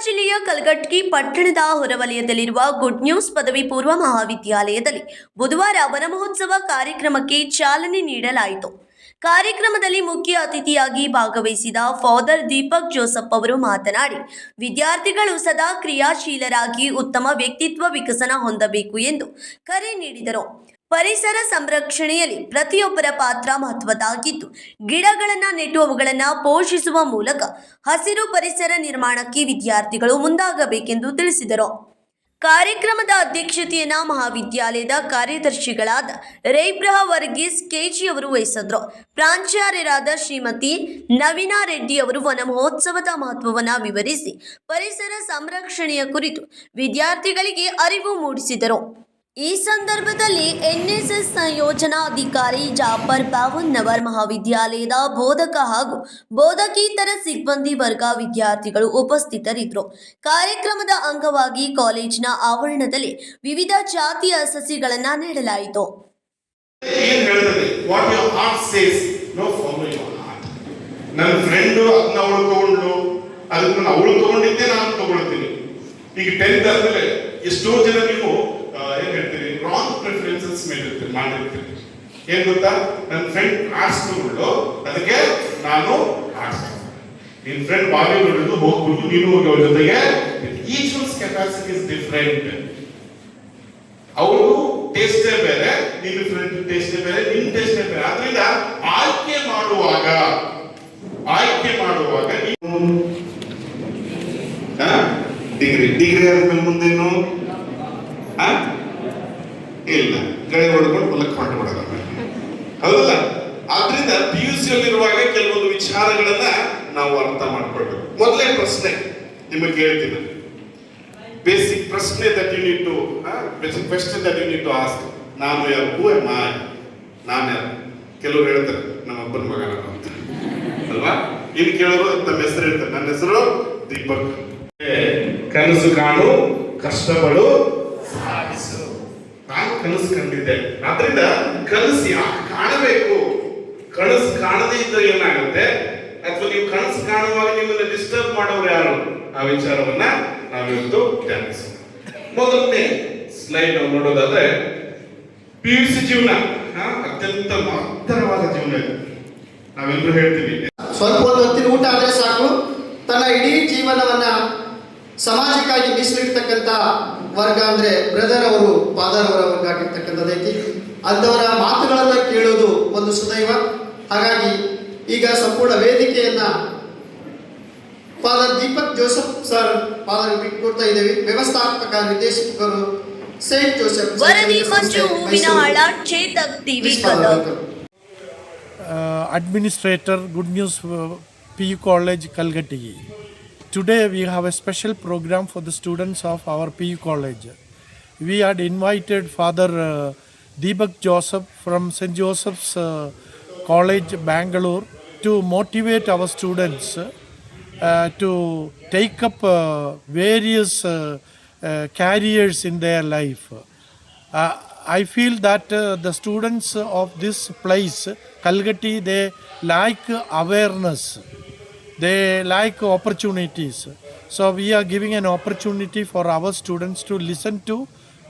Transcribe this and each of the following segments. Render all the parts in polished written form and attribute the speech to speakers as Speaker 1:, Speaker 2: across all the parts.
Speaker 1: ಜಿಲ್ಲೆಯ ಕಲಘಟಗಿ ಪಟ್ಟಣದ ಹೊರವಲಯದಲ್ಲಿರುವ good news ಪದವಿ ಪೂರ್ವ ಮಹಾವಿದ್ಯಾಲಯದಲ್ಲಿ ಬುಧವಾರ ವನಮಹೋತ್ಸವ ಕಾರ್ಯಕ್ರಮಕ್ಕೆ ಚಾಲನೆ ನೀಡಲಾಯಿತು. ಕಾರ್ಯಕ್ರಮದಲ್ಲಿ ಮುಖ್ಯ ಅತಿಥಿಯಾಗಿ ಭಾಗವಹಿಸಿದ ಫಾದರ್ ದೀಪಕ್ ಜೋಸಫ್ ಅವರು ಮಾತನಾಡಿ, ವಿದ್ಯಾರ್ಥಿಗಳು ಸದಾ ಕ್ರಿಯಾಶೀಲರಾಗಿ ಉತ್ತಮ ವ್ಯಕ್ತಿತ್ವ ವಿಕಸನ ಹೊಂದಬೇಕು ಎಂದು ಕರೆ ನೀಡಿದರು. ಪರಿಸರ ಸಂರಕ್ಷಣೆಯಲ್ಲಿ ಪ್ರತಿಯೊಬ್ಬರ ಪಾತ್ರ ಮಹತ್ವದ್ದಾಗಿದ್ದು, ಗಿಡಗಳನ್ನು ನೆಟ್ಟು ಅವುಗಳನ್ನು ಪೋಷಿಸುವ ಮೂಲಕ ಹಸಿರು ಪರಿಸರ ನಿರ್ಮಾಣಕ್ಕೆ ವಿದ್ಯಾರ್ಥಿಗಳು ಮುಂದಾಗಬೇಕೆಂದು ತಿಳಿಸಿದರು. ಕಾರ್ಯಕ್ರಮದ ಅಧ್ಯಕ್ಷತೆಯನ್ನ ಮಹಾವಿದ್ಯಾಲಯದ ಕಾರ್ಯದರ್ಶಿಗಳಾದ ರೇಬ್ರಹ ವರ್ಗೀಸ್ ಕೆಜಿ ಅವರು ವಹಿಸಿದ್ರು. ಪ್ರಾಂಚಾರ್ಯರಾದ ಶ್ರೀಮತಿ ನವೀನಾ ರೆಡ್ಡಿ ಅವರು ವನ ಮಹೋತ್ಸವದ ಮಹತ್ವವನ್ನು ವಿವರಿಸಿ ಪರಿಸರ ಸಂರಕ್ಷಣೆಯ ಕುರಿತು ವಿದ್ಯಾರ್ಥಿಗಳಿಗೆ ಅರಿವು ಮೂಡಿಸಿದರು. ಈ ಸಂದರ್ಭದಲ್ಲಿ ಎನ್ಎಸ್ಎಸ್ ಯೋಜನಾಧಿಕಾರಿ ಜಾಫರ್ ಪಾವನ್ನವರ್, ಮಹಾವಿದ್ಯಾಲಯದ ಬೋಧಕ ಹಾಗೂ ಬೋಧಕೇತರ ಸಿಬ್ಬಂದಿ ವರ್ಗ, ವಿದ್ಯಾರ್ಥಿಗಳು ಉಪಸ್ಥಿತರಿದ್ದರು. ಕಾರ್ಯಕ್ರಮದ ಅಂಗವಾಗಿ ಕಾಲೇಜಿನ ಆವರಣದಲ್ಲಿ ವಿವಿಧ ಜಾತಿಯ ಸಸಿಗಳನ್ನು ನೆಡಲಾಯಿತು.
Speaker 2: ನನ್ನ ಫ್ರೆಂಡು ಅದನ್ನ ಅವಳು ತಗೊಂಡ್ಲು, ಅದನ್ನ ಅವಳು ತಗೊಂಡಿದ್ದೆ ನಾನು ತಗೊಳ್ತೀನಿ. ಈಗ 10th ಆದ್ಮೇಲೆ ಎಷ್ಟೋ ಜನ ನೀವು ಏನ್ ಹೇಳ್ತೀರಿ, ರಾಂಗ್ ಪ್ರಿಫರೆನ್ಸಸ್ ಮಾಡಿರ್ತೀರಿ. ಏನ್ ಗೊತ್ತಾ, ನನ್ನ ಫ್ರೆಂಡ್ ಆರ್ಟ್ಸ್ ತಗೊಂಡು ಅದಕ್ಕೆ ನಾನು ಆರ್ಟ್ಸ್, ನಿನ್ ಫ್ರೆಂಡ್ ಬಾವಿ ನೋಡಿದ್ದು ಹೋಗ್ಬಿಟ್ಟು ನೀನು ಹೋಗಿ ಅವ್ರ ಜೊತೆಗೆ. Each once capacity is different. ಅವರು ಟೇಸ್ಟೇ ಬೇರೆ, ನಿನ್ನ ಫ್ರೆಂಡ್ ಟೇಸ್ಟೇ ಬೇರೆ, ನಿನ್ ಟೇಸ್ಟೇ ಬೇರೆ. ಆದ್ರಿಂದ ಆಯ್ಕೆ ಮಾಡುವಾಗ ನೀವು ಡಿಗ್ರಿ ಆದ್ಮೇಲೆ ಮುಂದೇನು ಇಲ್ಲ, ಗಳೆ ಹೊಡ್ಕೊಂಡು ಹೊಲಕ್ಕೆ ಹೊರಟುಬಿಡೋದು, ಹೌದಲ್ಲ? ಆದ್ರಿಂದ PUC ಯಲ್ಲಿರುವಾಗ ಕೆಲವೊಂದು ವಿಚಾರಗಳನ್ನ ನಾವು ಅರ್ಥ ಮಾಡ್ಕೊಳ್ಬೇಕು. ಮೊದಲೇ ಪ್ರಶ್ನೆ ನಿಮಗೆ ಹೇಳ್ತೀನಿ, ಬೇಸಿಕ್ ಪ್ರಶ್ನೆ that you need to basic question that you need to ask. ನಾನು ಯಾರು? Who am I? ನಾನು ಯಾರು? ಕೆಲವರು ಹೇಳ್ತಾರೆ ನಮ್ಮ ಅಪ್ಪನ ಮಗ ನಾನು ಅಂತ, ಅಲ್ವಾ? ಇನ್ನು ಕೆಲವರು ತಮ್ಮ ಹೆಸರು ಹೇಳ್ತಾರೆ, ನನ್ನ ಹೆಸರು ದೀಪಕ್. ಕನಸು ಕಾಣು, ಕಷ್ಟಪಡು, ಸಾಧಿಸು. ನಾನು ಕನಸು ಕಂಡಿದ್ದೆ, ಆದ್ರಿಂದ ಕನಸು ಯಾಕೆ ಕಾಣಬೇಕು? ಕನಸು ಕಾಣದೇ ಇದ್ರೆ ಏನಾಗುತ್ತೆ, ಅಥವಾ ನೀವು ಕನಸು ಕಾಣುವಾಗ ನಿಮ್ಮನ್ನ ಡಿಸ್ಟರ್ಬ್ ಮಾಡೋರು ಯಾರು? ಆ ವಿಚಾರವನ್ನ ನಾವಿವತ್ತು ಧ್ಯಾನಿಸೋಣ. ಮೊದಲನೇ ಸ್ಲೈಡ್ ನಾವು ನೋಡೋದಾದ್ರೆ, PUC ಜೀವನ ಅತ್ಯಂತ ಮಹತ್ತರವಾದ ಜೀವನ ಇದೆ. ನಾವೆಲ್ಲರೂ ಹೇಳ್ತೀವಿ,
Speaker 3: ಸ್ವಲ್ಪ ಹೊತ್ತಿನ ಊಟ ಆದ್ರೆ ಸಾಕು, ತನ್ನ ಇಡೀ ಜೀವನವನ್ನ ಸಮಾಜಕ್ಕಾಗಿ ಮೀಸಲಿಡ್ತಕ್ಕಂಥ ವರ್ಗ ಅಂದ್ರೆ ಬ್ರದರ್ ಅವರು, ಫಾದರ್ ಅವರ ವರ್ಗ ಆಗಿರ್ತಕ್ಕಂಥದ್ದೈತಿ. ಅಂಥವರ ಮಾತುಗಳನ್ನ ಕೇಳೋದು ಒಂದು ಸುದೈವ. ಹಾಗಾಗಿ ಈಗ ಸಂಪೂರ್ಣ ವೇದಿಕೆಯನ್ನ father Deepak Joseph sir father ಕೊಡ್ತಾ ಇದ್ದೇವೆ. ವ್ಯವಸ್ಥಾಪಕ ನಿರ್ದೇಶಕರು saint Joseph.
Speaker 4: Administrator, Good News PU College, Kalgatigi. Today we have a special program for the students of our PU College. We had invited Father Deepak Joseph from St. Joseph's College, Bangalore, to motivate our students to take up various careers in their life. I feel that the students of this place, Kalgati, they like awareness. They like opportunities. So we are giving an opportunity for our students to listen to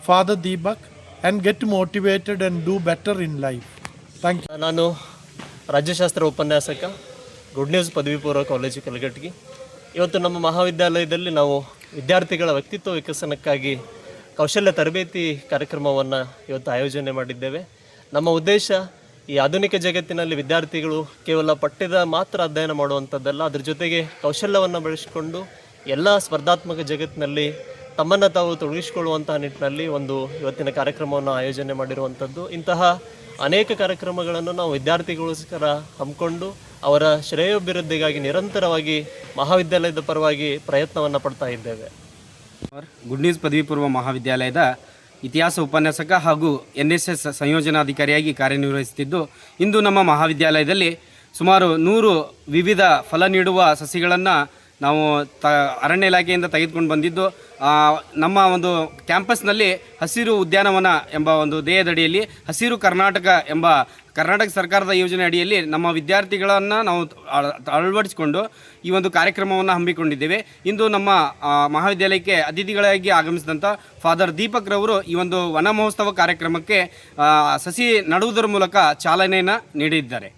Speaker 4: Father Deepak and get motivated and do better in life. Thank you.
Speaker 5: ನಾನು ರಾಜ್ಯಶಾಸ್ತ್ರ ಉಪನ್ಯಾಸಕ, good news ಪದವಿ ಪೂರ್ವ college Kalghatgi. ಇವತ್ತು ನಮ್ಮ ಮಹಾವಿದ್ಯಾಲಯದಲ್ಲಿ ನಾವು ವಿದ್ಯಾರ್ಥಿಗಳ ವ್ಯಕ್ತಿತ್ವ ವಿಕಸನಕ್ಕಾಗಿ ಕೌಶಲ್ಯ ತರಬೇತಿ ಕಾರ್ಯಕ್ರಮವನ್ನು ಇವತ್ತು ಆಯೋಜನೆ ಮಾಡಿದ್ದೇವೆ. ನಮ್ಮ ಉದ್ದೇಶ, ಈ ಆಧುನಿಕ ಜಗತ್ತಿನಲ್ಲಿ ವಿದ್ಯಾರ್ಥಿಗಳು ಕೇವಲ ಪಠ್ಯದ ಮಾತ್ರ ಅಧ್ಯಯನ ಮಾಡುವಂಥದ್ದಲ್ಲ, ಅದ್ರ ಜೊತೆಗೆ ಕೌಶಲ್ಯವನ್ನು ಬೆಳೆಸಿಕೊಂಡು ಎಲ್ಲ ಸ್ಪರ್ಧಾತ್ಮಕ ಜಗತ್ತಿನಲ್ಲಿ ತಮ್ಮನ್ನು ತಾವು ತೊಡಗಿಸಿಕೊಳ್ಳುವಂತಹ ನಿಟ್ಟಿನಲ್ಲಿ ಒಂದು ಇವತ್ತಿನ ಕಾರ್ಯಕ್ರಮವನ್ನು ಆಯೋಜನೆ ಮಾಡಿರುವಂಥದ್ದು. ಇಂತಹ ಅನೇಕ ಕಾರ್ಯಕ್ರಮಗಳನ್ನು ನಾವು ವಿದ್ಯಾರ್ಥಿಗಳಿಗೋಸ್ಕರ ಹಮ್ಮಿಕೊಂಡು ಅವರ ಶ್ರೇಯೋಭಿವೃದ್ಧಿಗಾಗಿ ನಿರಂತರವಾಗಿ ಮಹಾವಿದ್ಯಾಲಯದ ಪರವಾಗಿ ಪ್ರಯತ್ನವನ್ನು ಪಡ್ತಾ ಇದ್ದೇವೆ.
Speaker 6: ಗುಡ್ ನ್ಯೂಸ್ ಪದವಿ ಪೂರ್ವ ಮಹಾವಿದ್ಯಾಲಯದ ಇತಿಹಾಸ ಉಪನ್ಯಾಸಕ ಹಾಗೂ NSS ಸಂಯೋಜನಾಧಿಕಾರಿಯಾಗಿ ಕಾರ್ಯನಿರ್ವಹಿಸುತ್ತಿದ್ದು, ಇಂದು ನಮ್ಮ ಮಹಾವಿದ್ಯಾಲಯದಲ್ಲಿ ಸುಮಾರು 100 ವಿವಿಧ ಫಲ ನೀಡುವ ಸಸಿಗಳನ್ನು ನಾವು ಅರಣ್ಯ ಇಲಾಖೆಯಿಂದ ತೆಗೆದುಕೊಂಡು ಬಂದಿದ್ದು ನಮ್ಮ ಒಂದು ಕ್ಯಾಂಪಸ್ನಲ್ಲಿ ಹಸಿರು ಉದ್ಯಾನವನ ಎಂಬ ಒಂದು ಧ್ಯೇಯದಡಿಯಲ್ಲಿ ಹಸಿರು ಕರ್ನಾಟಕ ಎಂಬ ಕರ್ನಾಟಕ ಸರ್ಕಾರದ ಯೋಜನೆ ಅಡಿಯಲ್ಲಿ ನಮ್ಮ ವಿದ್ಯಾರ್ಥಿಗಳನ್ನು ನಾವು ಅಳವಡಿಸಿಕೊಂಡು ಈ ಒಂದು ಕಾರ್ಯಕ್ರಮವನ್ನು ಹಮ್ಮಿಕೊಂಡಿದ್ದೇವೆ. ಇಂದು ನಮ್ಮ ಮಹಾವಿದ್ಯಾಲಯಕ್ಕೆ ಅತಿಥಿಗಳಾಗಿ ಆಗಮಿಸಿದಂಥ ಫಾದರ್ ದೀಪಕ್ ರವರು ಈ ಒಂದು ವನ ಮಹೋತ್ಸವ ಕಾರ್ಯಕ್ರಮಕ್ಕೆ ಸಸಿ ನಡುವುದರ ಮೂಲಕ ಚಾಲನೆಯನ್ನು ನೀಡಿದ್ದಾರೆ.